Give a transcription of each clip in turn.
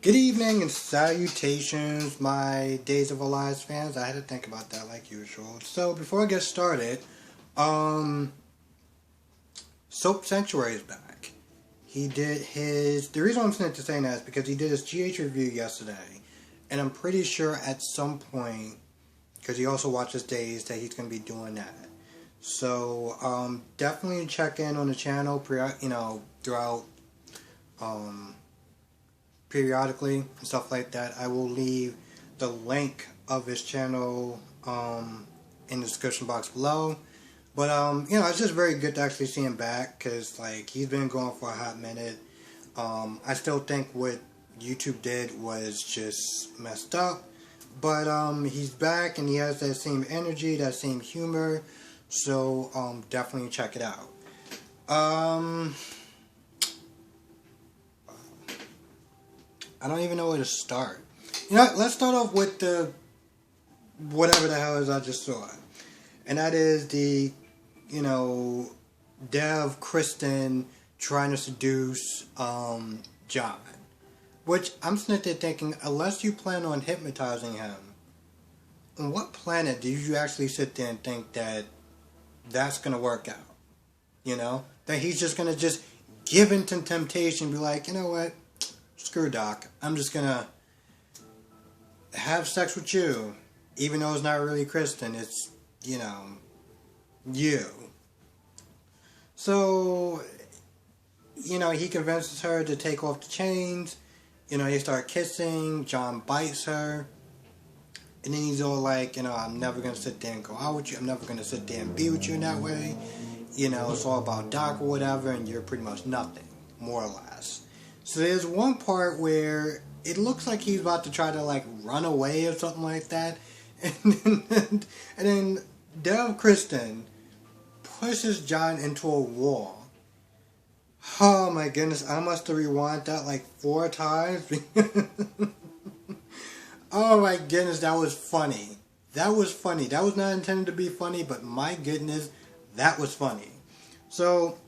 Good evening and salutations, my Days of Our Lives fans. I had to think about that like usual. So before I get started, Soap Sanctuary is back. He did the reason I'm saying that is because he did his GH review yesterday. And I'm pretty sure at some point, because he also watches Days, that he's going to be doing that. So definitely check in on the channel, throughout, periodically and stuff like that. I will leave the link of his channel in the description box below. But it's just very good to actually see him back, because like he's been going for a hot minute. I still think what YouTube did was just messed up, but he's back and he has that same energy, that same humor. So definitely check it out. I don't even know where to start. Let's start off with the whatever the hell is I just saw. And that is the, Dev Kristen trying to seduce John. Which I'm sitting there thinking, unless you plan on hypnotizing him, on what planet do you actually sit there and think that that's going to work out? That he's just going to just give in to temptation, be like, you know what? Screw Doc. I'm just gonna have sex with you, even though it's not really Kristen. It's, you. So, he convinces her to take off the chains. They start kissing. John bites her. And then he's all like, I'm never gonna sit there and go out with you. I'm never gonna sit there and be with you in that way. It's all about Doc or whatever, and you're pretty much nothing, more or less. So there's one part where it looks like he's about to try to like run away or something like that, and then Dev Kristen pushes John into a wall. Oh my goodness, I must have rewound that like 4 times. Oh my goodness, that was funny. That was funny. That was not intended to be funny, but my goodness, that was funny. So,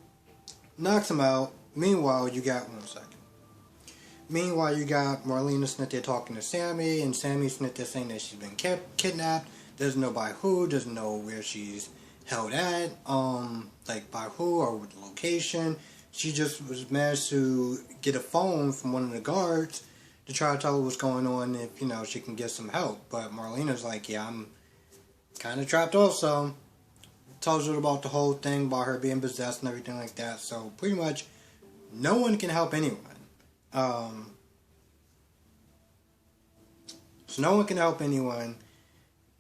knocks him out. Meanwhile, you got Marlena sitting there talking to Sammy, and Sammy sitting there saying that she's been kidnapped. Doesn't know by who, doesn't know where she's held at, like by who or what location. She just was managed to get a phone from one of the guards to try to tell her what's going on, if, she can get some help. But Marlena's like, yeah, I'm kind of trapped also. Tells her about the whole thing, about her being possessed and everything like that. So pretty much no one can help anyone. So no one can help anyone,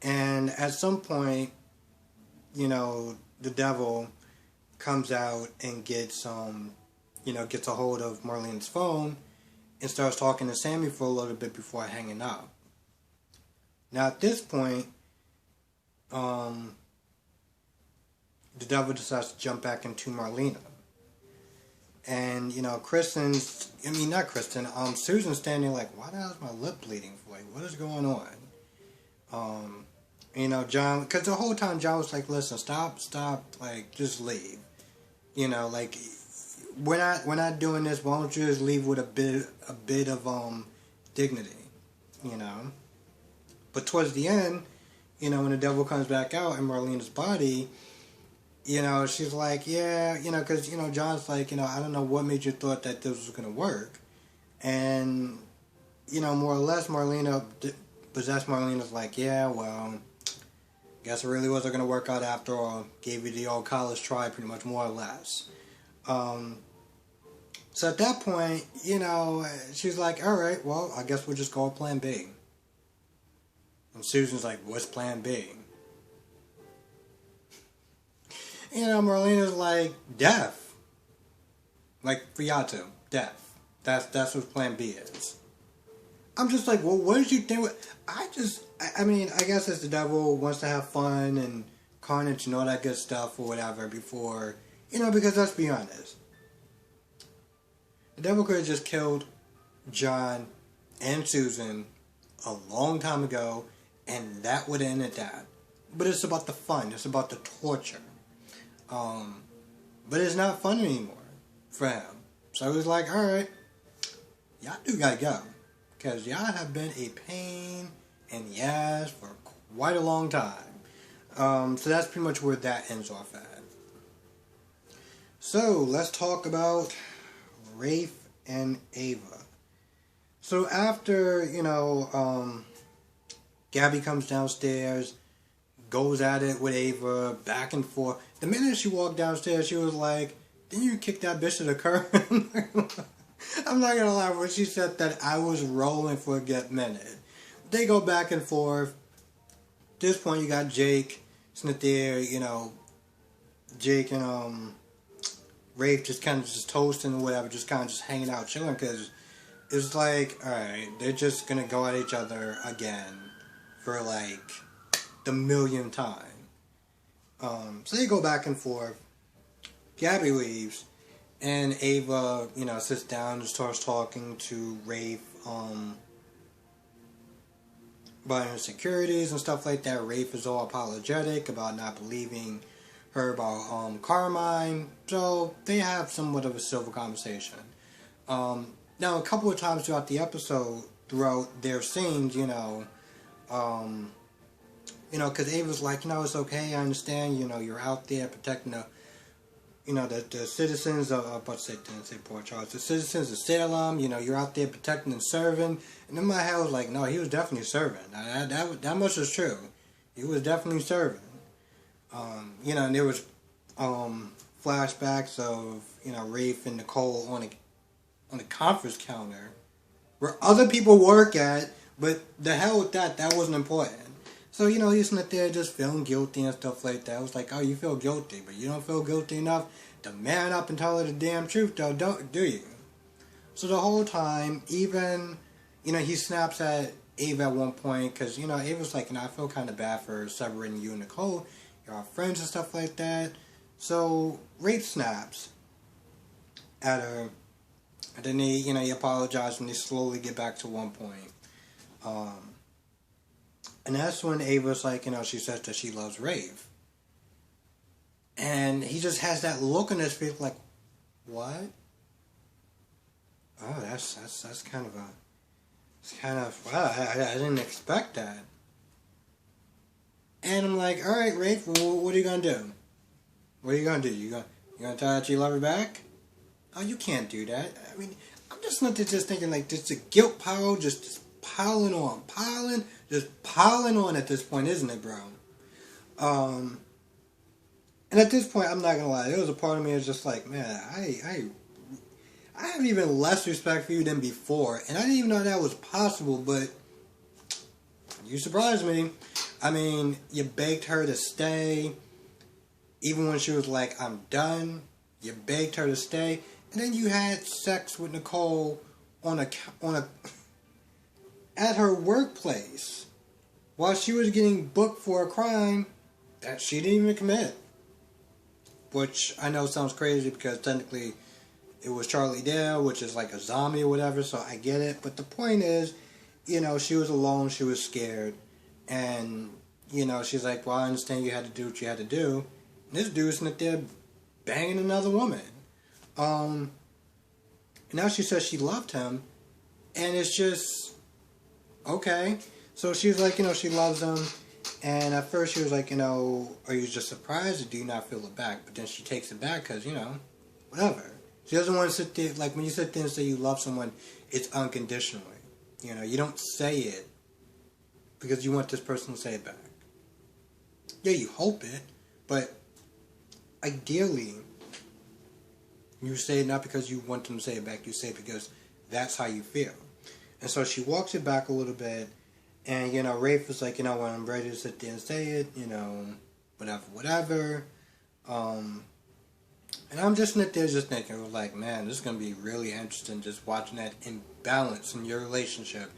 and at some point, the devil comes out and gets a hold of Marlene's phone and starts talking to Sammy for a little bit before hanging up. Now at this point, the devil decides to jump back into Marlena. And, Susan's standing like, why the hell is my lip bleeding? Like, what is going on? John, because the whole time John was like, listen, stop, like, just leave. We're not doing this, why don't you just leave with a bit of, dignity, But towards the end, when the devil comes back out in Marlena's body, she's like, yeah, because, John's like, I don't know what made you thought that this was going to work. And, more or less, possessed Marlena's like, yeah, well, guess it really wasn't going to work out after all. Gave you the old college try, pretty much, more or less. So at that point, she's like, all right, well, I guess we'll just go with plan B. And Susan's like, what's plan B? Marlena's like, death. Like, Fiato, death. That's what plan B is. I'm just like, well, what did you think? I guess it's the devil wants to have fun and carnage and all that good stuff or whatever before, because let's be honest. The devil could have just killed John and Susan a long time ago, and that would end at that. But it's about the fun. It's about the torture. But it's not fun anymore for him. So he was like, alright, y'all do gotta go. because y'all have been a pain in the ass for quite a long time. So that's pretty much where that ends off at. So let's talk about Rafe and Ava. So after, Gabby comes downstairs, goes at it with Ava, back and forth. The minute she walked downstairs, she was like, didn't you kick that bitch to the curb? I'm not gonna lie, when she said that, I was rolling for a good minute. They go back and forth. At this point, you got Jake sitting there, Jake and Rafe just kind of just toasting or whatever, just kind of just hanging out, chilling, because it's like, alright, they're just gonna go at each other again for like the millionth time. So they go back and forth. Gabby leaves, and Ava, sits down and starts talking to Rafe about insecurities and stuff like that. Rafe is all apologetic about not believing her about Carmine, so they have somewhat of a civil conversation. Now, a couple of times throughout the episode, throughout their scenes, because Ava's like, it's okay, I understand, you're out there protecting the citizens of, didn't say Port Charles, the citizens of Salem, you're out there protecting and serving. And in my head, I was like, no, he was definitely serving. That much is true. He was definitely serving. And there was flashbacks of, Rafe and Nicole on a conference counter where other people work at, but the hell with that wasn't important. So, he's not there just feeling guilty and stuff like that. I was like, oh, you feel guilty, but you don't feel guilty enough to man up and tell her the damn truth, though, do you? So the whole time, even, he snaps at Ava at one point, because, Ava's like, I feel kind of bad for separating you and Nicole. You're all friends and stuff like that. So, Rafe snaps at her, and then he apologizes, and they slowly get back to one point. And that's when Ava's like, she says that she loves Rafe. And he just has that look on his face like, what? Oh, that's kind of wow, I didn't expect that. And I'm like, all right, Rafe, what are you going to do? What are you going to do? You going to tell her that you love her back? Oh, you can't do that. I mean, I'm just not just thinking like, just a guilt pile, just piling on at this point, isn't it, bro? And at this point, I'm not gonna lie, there was a part of me that's just like, man, I have even less respect for you than before, and I didn't even know that was possible, but you surprised me. I mean, you begged her to stay, even when she was like, I'm done. You begged her to stay, and then you had sex with Nicole at her workplace while she was getting booked for a crime that she didn't even commit. Which I know sounds crazy because technically it was Charlie Dale, which is like a zombie or whatever, so I get it. But the point is, she was alone, she was scared. And, she's like, well, I understand you had to do what you had to do. And this dude's not there banging another woman. And now she says she loved him. And it's just, okay. So she's like, she loves him. And at first she was like, are you just surprised or do you not feel it back? But then she takes it back because, whatever. She doesn't want to sit there, like when you sit there and say you love someone, it's unconditionally. You don't say it because you want this person to say it back. Yeah, you hope it, but ideally, you say it not because you want them to say it back, you say it because that's how you feel. And so she walks it back a little bit. And, Rafe was like, when I'm ready to sit there and say it, whatever. And I'm just sitting there just thinking, like, man, this is going to be really interesting just watching that imbalance in your relationship.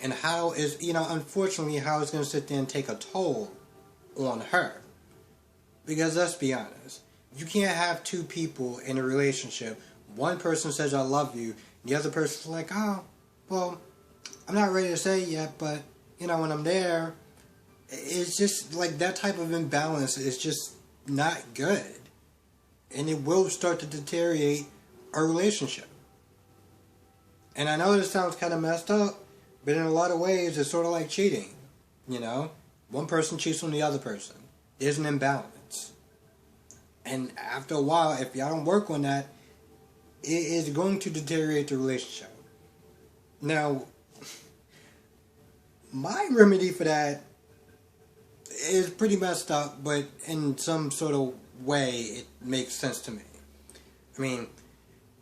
And how is, unfortunately, how it's going to sit there and take a toll on her. Because let's be honest, you can't have two people in a relationship. One person says, I love you. And the other person's like, oh, well, I'm not ready to say it yet, but... when I'm there, it's just like that type of imbalance is just not good. And it will start to deteriorate our relationship. And I know this sounds kind of messed up, But in a lot of ways, it's sort of like cheating. You know, one person cheats on the other person. There's an imbalance. And after a while, if y'all don't work on that, it is going to deteriorate the relationship. Now, my remedy for that is pretty messed up, but in some sort of way, it makes sense to me. I mean,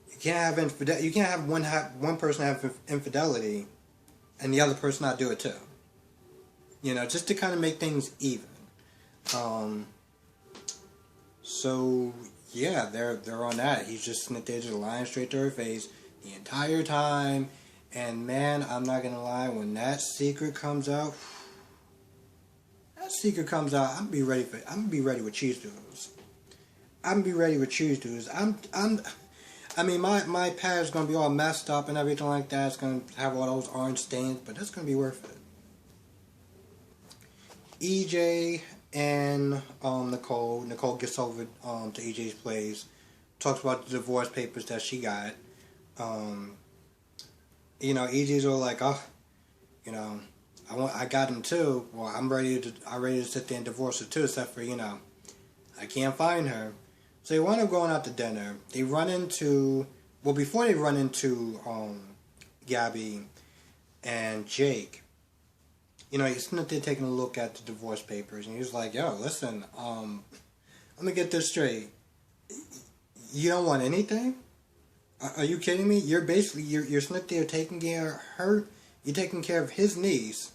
you can't have one person have infidelity, and the other person not do it too. You know, just to kind of make things even. So yeah, they're on that. He's just there, just lying straight to her face the entire time. And man, I'm not gonna lie, when that secret comes out, I'm gonna be ready with cheese doodles. I mean, my pad's gonna be all messed up and everything like that. It's gonna have all those orange stains, but it's gonna be worth it. EJ and Nicole gets over to EJ's place, talks about the divorce papers that she got. You know, EJ's all like, oh, you know, I got him too. Well, I'm ready to sit there and divorce her too, except for, you know, I can't find her. So they wind up going out to dinner. They run into, well, before they run into Gabby and Jake, you know, he's sitting there taking a look at the divorce papers, and he's like, yo, listen, let me get this straight. You don't want anything? Are you kidding me? You're sitting there taking care of her, you're taking care of his niece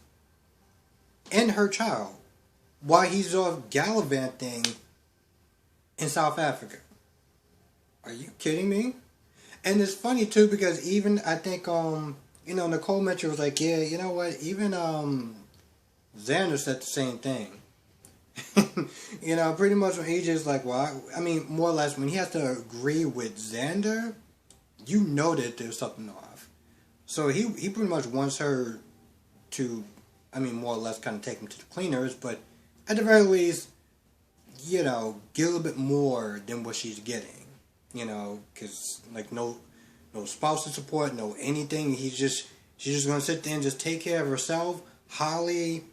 and her child while he's off gallivanting in South Africa. Are you kidding me? And it's funny too, because even I think you know, Nicole Mitchell was like, yeah, you know what, even Xander said the same thing. You know, pretty much when AJ's like, well, I mean, more or less when he has to agree with Xander, you know that there's something off. So he pretty much wants her to, I mean, more or less kind of take him to the cleaners, but at the very least, you know, get a little bit more than what she's getting. You know, because, like, no spousal support, no anything. She's just going to sit there and just take care of herself. Holly,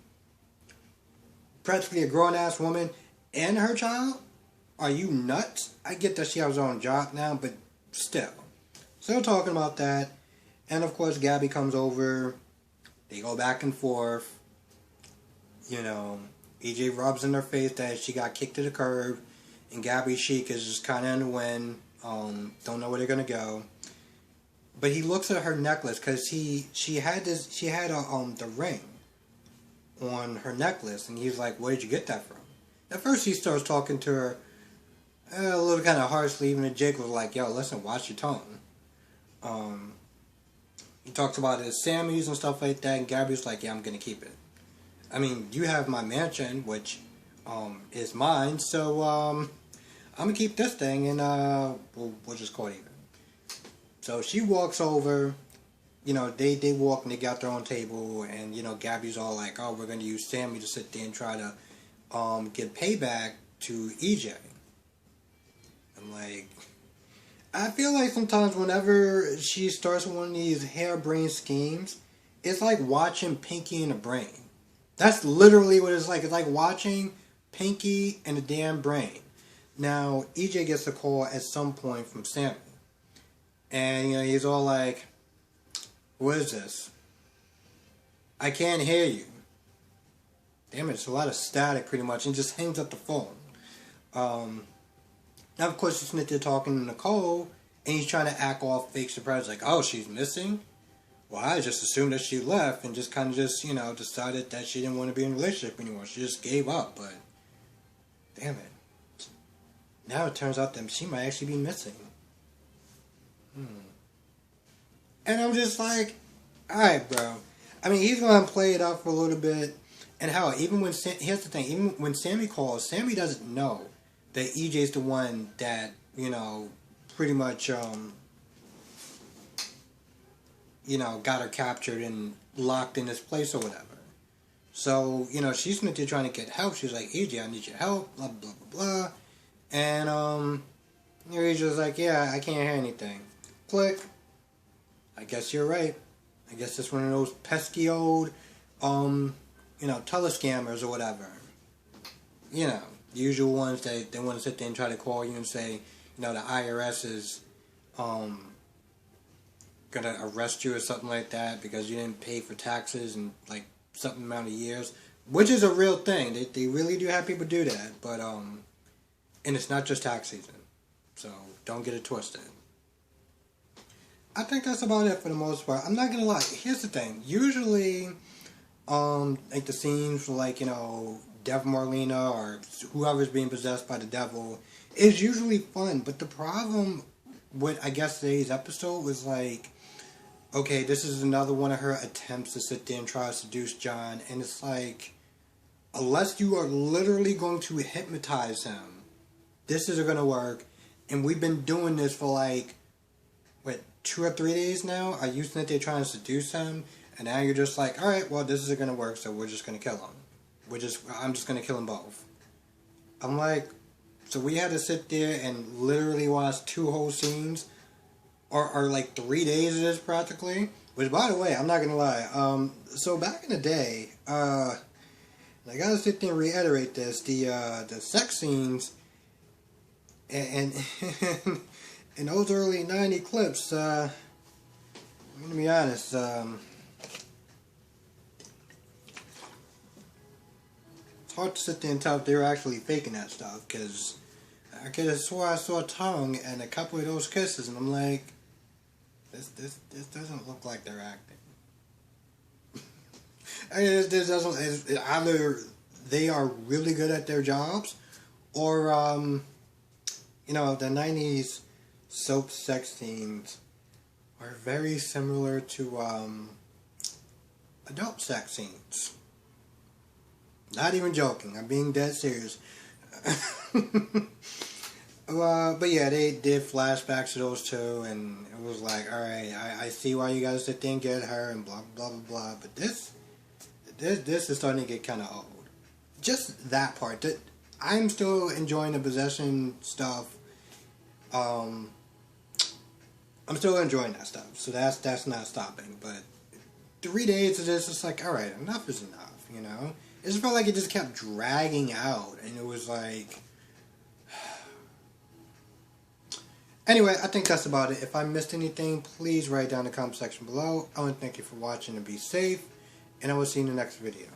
practically a grown-ass woman, and her child? Are you nuts? I get that she has her own job now, but still. So they're talking about that. And, of course, Gabby comes over. They go back and forth. You know, EJ rubs in her face that she got kicked to the curb. And Gabby Chic is just kind of in the wind. Don't know where they're going to go. But he looks at her necklace because she had the ring on her necklace, and he's like, where did you get that from? At first he starts talking to her a little kind of harshly, even if Jake was like, yo, listen, watch your tone. He talks about his Sammys and stuff like that, and Gabby's like, yeah, I'm gonna keep it. I mean, you have my mansion, which is mine, so I'm gonna keep this thing, and we'll just call it even. So she walks over. You know, they walk and they got their own table, and, you know, Gabby's all like, oh, we're going to use Sammy to sit there and try to get payback to EJ. I'm like, I feel like sometimes whenever she starts one of these harebrained schemes, it's like watching Pinky and the Brain. That's literally what it's like. It's like watching Pinky and the damn brain. Now, EJ gets a call at some point from Sammy. And, you know, he's all like, what is this? I can't hear you. Damn it, it's a lot of static pretty much, and just hangs up the phone. Now, of course, he's sitting there talking to Nicole, and he's trying to act all fake surprised, like, oh, she's missing? Well, I just assumed that she left and just kind of just, you know, decided that she didn't want to be in a relationship anymore. She just gave up, but damn it. Now it turns out that she might actually be missing. And I'm just like, alright, bro. I mean, he's going to play it out for a little bit. And hell, even when, here's the thing, even when Sammy calls, Sammy doesn't know that EJ's the one that, you know, pretty much, you know, got her captured and locked in this place or whatever. So, you know, she's in there trying to get help. She's like, EJ, I need your help, blah, blah, blah, blah. And, EJ's like, yeah, I can't hear anything. Click. I guess you're right. I guess it's one of those pesky old, telescammers or whatever. You know, the usual ones that they want to sit there and try to call you and say, the IRS is, gonna arrest you or something like that because you didn't pay for taxes in like something amount of years, which is a real thing. They really do have people do that, but and it's not just tax season, so don't get it twisted. I think that's about it for the most part. I'm not gonna lie. Here's the thing. Usually, like the scenes for Devil Marlena or whoever's being possessed by the devil is usually fun. But the problem with I guess today's episode was like, okay, this is another one of her attempts to sit there and try to seduce John, and it's like, unless you are literally going to hypnotize him, this isn't gonna work. And we've been doing this for like, 2 or 3 days now? Are you think they're trying to seduce him? And now you're just like, alright, well, this isn't going to work, so we're just going to kill him. I'm just going to kill them both. I'm like, so we had to sit there and literally watch 2 whole scenes? Or like 3 days of this, practically? Which, by the way, I'm not going to lie. So back in the day, I gotta sit there and reiterate this, the sex scenes, and in those early 90 clips, I'm going to be honest, it's hard to sit there and tell if they were actually faking that stuff, because I could have swore I saw a tongue and a couple of those kisses, and I'm like, this doesn't look like they're acting. I mean, this doesn't, either they are really good at their jobs, or, the 90s soap sex scenes are very similar to adult sex scenes. Not even joking. I'm being dead serious. But yeah, they did flashbacks to those two, and it was like, alright, I see why you guys sit there and get her, and blah, blah, blah, blah. But this is starting to get kind of old. Just that part. I'm still enjoying the possession stuff. I'm still enjoying that stuff, so that's not stopping. But 3 days of this, it's like, all right, enough is enough. It just felt like it just kept dragging out, and it was like. Anyway, I think that's about it. If I missed anything, please write down in the comment section below. I want to thank you for watching and be safe, and I will see you in the next video.